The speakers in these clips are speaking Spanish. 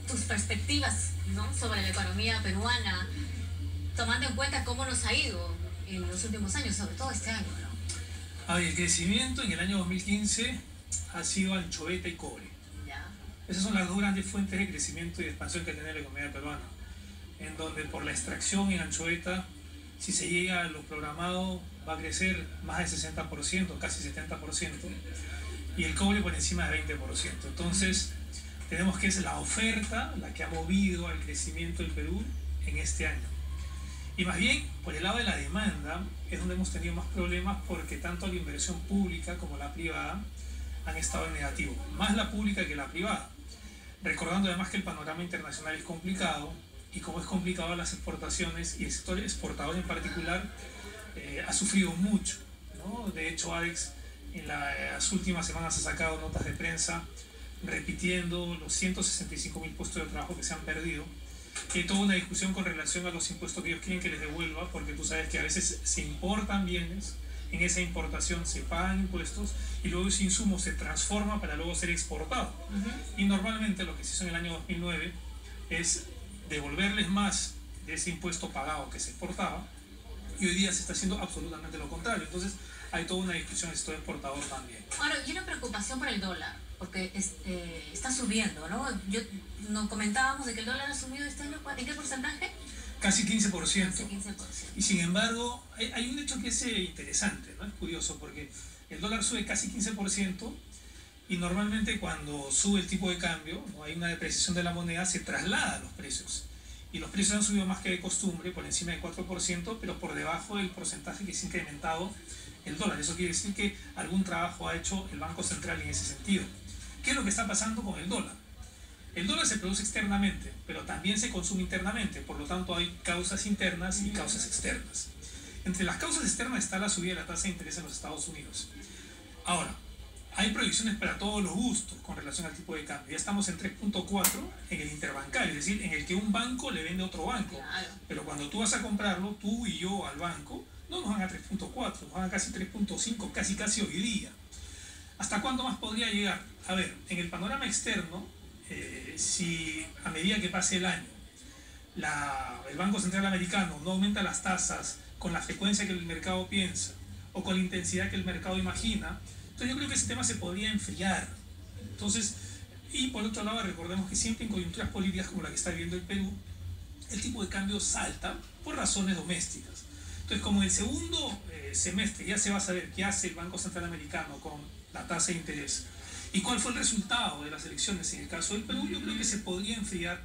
tus perspectivas, ¿no?, sobre la economía peruana, tomando en cuenta cómo nos ha ido en los últimos años, sobre todo este año, ¿no? A ver, el crecimiento en el año 2015 ha sido anchoveta y cobre. Ya. Esas son las dos grandes fuentes de crecimiento y de expansión que tiene la economía peruana, en donde por la extracción en anchoveta, si se llega a lo programado, va a crecer más del 60%, casi 70%, y el cobre por encima del 20%. Entonces, tenemos que es la oferta la que ha movido al crecimiento del Perú en este año. Y más bien, por el lado de la demanda, es donde hemos tenido más problemas porque tanto la inversión pública como la privada han estado en negativo, más la pública que la privada. Recordando además que el panorama internacional es complicado y como es complicado las exportaciones y el sector exportador en particular ha sufrido mucho, ¿no? De hecho, ADEX en las últimas semanas ha sacado notas de prensa repitiendo los 165.000 puestos de trabajo que se han perdido. Hay toda una discusión con relación a los impuestos que ellos quieren que les devuelva, porque tú sabes que a veces se importan bienes, en esa importación se pagan impuestos y luego ese insumo se transforma para luego ser exportado. Y normalmente lo que se hizo en el año 2009 es devolverles más de ese impuesto pagado que se exportaba, y hoy día se está haciendo absolutamente lo contrario. Entonces hay toda una discusión en el sector exportador también. Ahora, y una preocupación por el dólar, porque está subiendo, ¿no? Nos comentábamos de que el dólar ha subido este año, ¿en qué porcentaje? Casi 15%. Casi 15%. Y sin embargo, hay un hecho que es interesante, ¿no? Es curioso porque el dólar sube casi 15% y normalmente cuando sube el tipo de cambio, ¿no?, hay una depreciación de la moneda, se traslada a los precios. Y los precios han subido más que de costumbre, por encima del 4%, pero por debajo del porcentaje que se ha incrementado el dólar. Eso quiere decir que algún trabajo ha hecho el Banco Central en ese sentido. ¿Qué es lo que está pasando con el dólar? El dólar se produce externamente, pero también se consume internamente, por lo tanto hay causas internas y causas externas. Entre las causas externas está la subida de la tasa de interés en los Estados Unidos. Ahora, hay proyecciones para todos los gustos con relación al tipo de cambio. Ya estamos en 3.4 en el interbancario, es decir, en el que un banco le vende a otro banco. Claro. Pero cuando tú vas a comprarlo, tú y yo al banco, no nos van a 3.4, nos van a casi 3.5, casi hoy día. ¿Hasta cuándo más podría llegar? A ver, en el panorama externo, si a medida que pase el año el Banco Central Americano no aumenta las tasas con la frecuencia que el mercado piensa o con la intensidad que el mercado imagina, entonces yo creo que ese tema se podría enfriar. Entonces, y por otro lado, recordemos que siempre en coyunturas políticas como la que está viviendo el Perú, el tipo de cambio salta por razones domésticas. Entonces, como en el segundo semestre ya se va a saber qué hace el Banco Central Americano con la tasa de interés y cuál fue el resultado de las elecciones en el caso del Perú, yo creo que se podría enfriar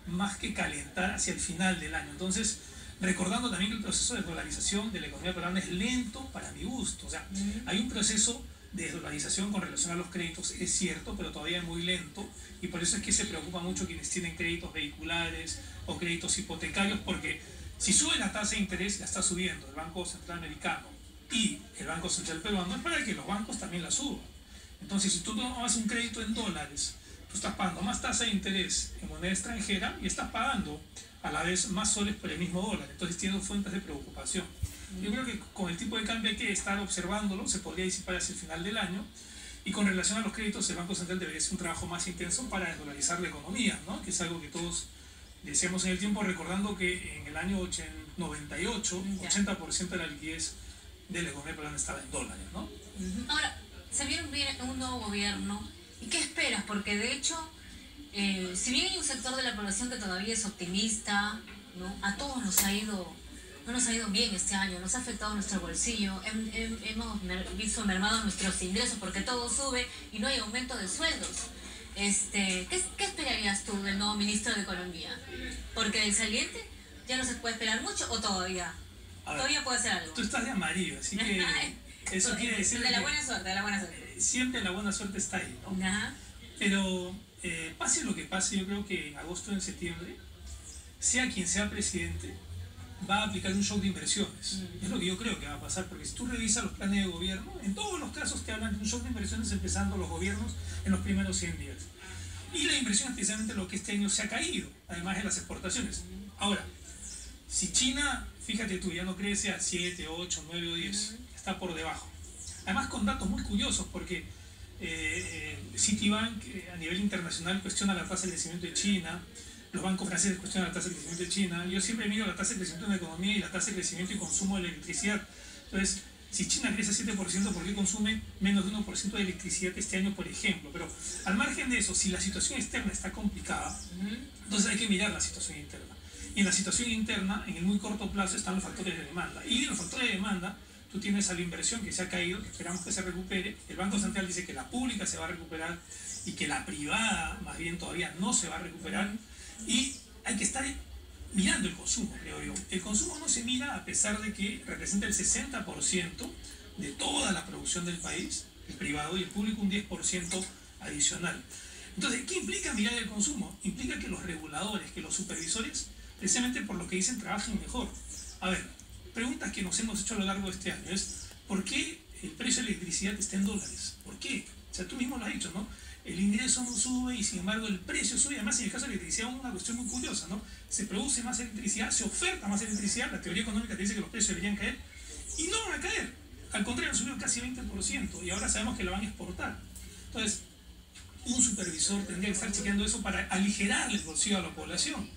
más que calentar hacia el final del año. Entonces, recordando también que el proceso de dolarización de la economía peruana es lento para mi gusto. O sea, hay un proceso de desdolarización con relación a los créditos, es cierto, pero todavía es muy lento, y por eso es que se preocupa mucho quienes tienen créditos vehiculares o créditos hipotecarios, porque si sube la tasa de interés, la está subiendo el Banco Central Americano y el Banco Central Peruano, es para que los bancos también la suban. Entonces, si tú tomas un crédito en dólares, tú estás pagando más tasa de interés en moneda extranjera y estás pagando a la vez más soles por el mismo dólar. Entonces, tiene fuentes de preocupación. Yo creo que con el tipo de cambio hay que estar observándolo, se podría disipar hacia el final del año. Y con relación a los créditos, el Banco Central debería hacer un trabajo más intenso para desdolarizar la economía, ¿no?, que es algo que todos decíamos en el tiempo, recordando que en el año 98, 80% de la liquidez de la economía peruana estaba en dólares, ¿no? Ahora, se viene un nuevo gobierno, ¿y qué esperas? Porque de hecho, si bien hay un sector de la población que todavía es optimista, ¿no?, a todos no nos ha ido bien este año, nos ha afectado nuestro bolsillo, hemos visto mermados nuestros ingresos porque todo sube y no hay aumento de sueldos. ¿Qué esperarías tú del nuevo ministro de Economía? Porque del saliente ya no se puede esperar mucho, o todavía puede hacer algo. Tú estás de amarillo, así que eso quiere decir de la buena suerte. Siempre la buena suerte está ahí, ¿no? Ajá. Pero pase lo que pase, yo creo que en agosto o en septiembre, sea quien sea presidente, va a aplicar un shock de inversiones. Es lo que yo creo que va a pasar, porque si tú revisas los planes de gobierno, en todos los casos te hablan de un shock de inversiones empezando los gobiernos en los primeros 100 días. Y la inversión es precisamente lo que este año se ha caído, además de las exportaciones. Ahora, si China, fíjate tú, ya no crece a 7, 8, 9 o 10, está por debajo. Además con datos muy curiosos, porque Citibank a nivel internacional cuestiona la tasa de crecimiento de China, los bancos franceses cuestionan la tasa de crecimiento de China. Yo siempre miro la tasa de crecimiento de la economía y la tasa de crecimiento y consumo de la electricidad. Entonces, si China crece 7%, ¿por qué consume menos de 1% de electricidad este año, por ejemplo? Pero al margen de eso, si la situación externa está complicada, entonces hay que mirar la situación interna. Y en la situación interna, en el muy corto plazo, están los factores de demanda. Y en los factores de demanda, tú tienes a la inversión que se ha caído, que esperamos que se recupere. El Banco Central dice que la pública se va a recuperar y que la privada, más bien, todavía no se va a recuperar. Y hay que estar mirando el consumo, creo yo. El consumo no se mira a pesar de que representa el 60% de toda la producción del país, el privado, y el público un 10% adicional. Entonces, ¿qué implica mirar el consumo? Implica que los reguladores, que los supervisores, precisamente por lo que dicen, trabajen mejor. A ver, preguntas que nos hemos hecho a lo largo de este año es, ¿por qué el precio de la electricidad está en dólares? ¿Por qué? O sea, tú mismo lo has dicho, ¿no? El ingreso no sube y sin embargo el precio sube. Además, en el caso de la electricidad, una cuestión muy curiosa, ¿no? Se produce más electricidad, se oferta más electricidad, la teoría económica te dice que los precios deberían caer y no van a caer. Al contrario, han subido casi 20% y ahora sabemos que la van a exportar. Entonces, un supervisor tendría que estar chequeando eso para aligerar el bolsillo a la población.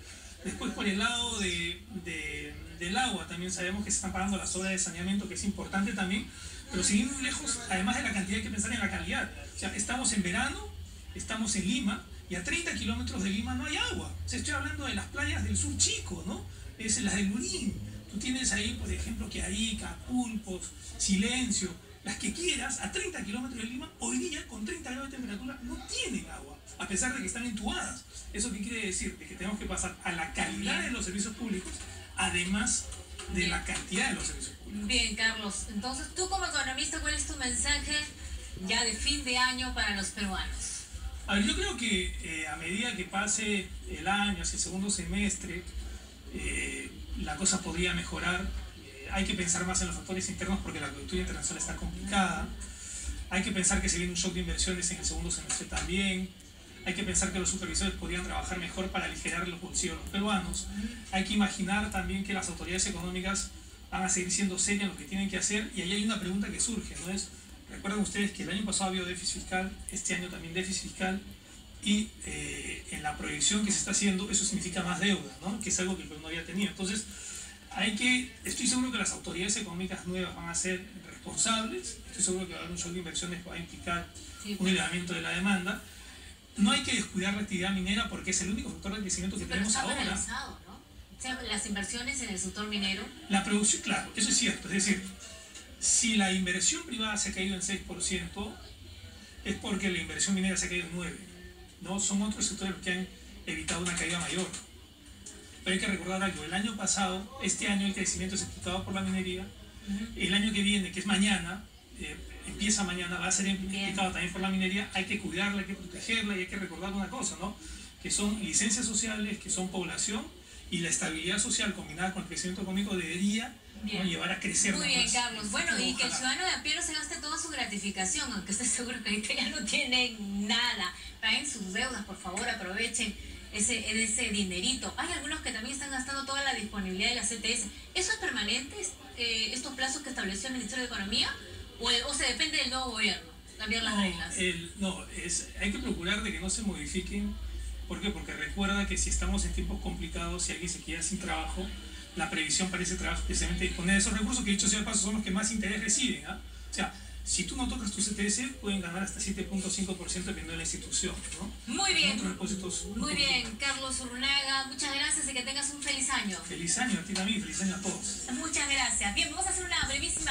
Después, por el lado del agua, también sabemos que se están pagando las obras de saneamiento, que es importante también, pero seguimos muy lejos, además de la cantidad, hay que pensar en la calidad. O sea, estamos en verano, estamos en Lima, y a 30 kilómetros de Lima no hay agua. O sea, estoy hablando de las playas del sur chico, ¿no? Es las de Lurín. Tú tienes ahí, por ejemplo, Quiarica, Pulpos, Silencio, las que quieras, a 30 kilómetros de Lima, hoy día, con 30 grados de temperatura, no tienen agua, a pesar de que están entubadas. ¿Eso qué quiere decir? De que tenemos que pasar a la calidad de los servicios públicos, además de la cantidad de los servicios públicos. Bien, Carlos. Entonces, tú como economista, ¿cuál es tu mensaje ya de fin de año para los peruanos? A ver, yo creo que a medida que pase el año, hacia el segundo semestre, la cosa podría mejorar. Hay que pensar más en los factores internos porque la coyuntura internacional está complicada. Hay que pensar que se viene un shock de inversiones en el segundo semestre también. Hay que pensar que los supervisores podrían trabajar mejor para aligerar los bolsillos de los peruanos. Hay que imaginar también que las autoridades económicas van a seguir siendo serias en lo que tienen que hacer. Y ahí hay una pregunta que surge, ¿no? Recuerden ustedes que el año pasado había déficit fiscal, este año también déficit fiscal, y en la proyección que se está haciendo eso significa más deuda, ¿no? Que es algo que el Perú no había tenido. Entonces, estoy seguro que las autoridades económicas nuevas van a ser responsables, estoy seguro que va a haber un shock de inversiones que va a implicar un elevamiento de la demanda. No hay que descuidar la actividad minera porque es el único factor de crecimiento que tenemos ahora. Pero está paralizado, ¿no? O sea, las inversiones en el sector minero. La producción, claro, eso es cierto. Es decir, si la inversión privada se ha caído en 6%, es porque la inversión minera se ha caído en 9%. ¿No? Son otros sectores que han evitado una caída mayor. Pero hay que recordar algo. El año pasado, este año el crecimiento es explicado por la minería. El año que viene, que es mañana, empieza mañana, va a ser explicado también por la minería. Hay que cuidarla, hay que protegerla y hay que recordar una cosa, ¿no? Que son licencias sociales, que son población, y la estabilidad social combinada con el crecimiento económico debería, ¿no?, llevar a crecer. Muy bien, Carlos. Bueno, y que el ciudadano de a pie no se gaste toda su gratificación, aunque estoy seguro que ahorita ya no tienen nada. Paguen sus deudas, por favor, aprovechen ese dinerito. Hay algunos que también están gastando toda la disponibilidad de la CTS. ¿Eso es permanente, estos plazos que estableció el Ministerio de Economía? ¿O se depende del nuevo gobierno, cambiar las reglas? Hay que procurar de que no se modifiquen. ¿Por qué? Porque recuerda que si estamos en tiempos complicados, si alguien se queda sin trabajo, la previsión para ese trabajo, precisamente disponer de esos recursos que, dicho sea de paso, son los que más interés reciben. O sea, si tú no tocas tu CTS, pueden ganar hasta 7.5% dependiendo de la institución, ¿no? Muy bien. Muy bien, Carlos Urrunaga, muchas gracias y que tengas un feliz año. Feliz año a ti también, feliz año a todos. Muchas gracias. Bien, vamos a hacer una brevísima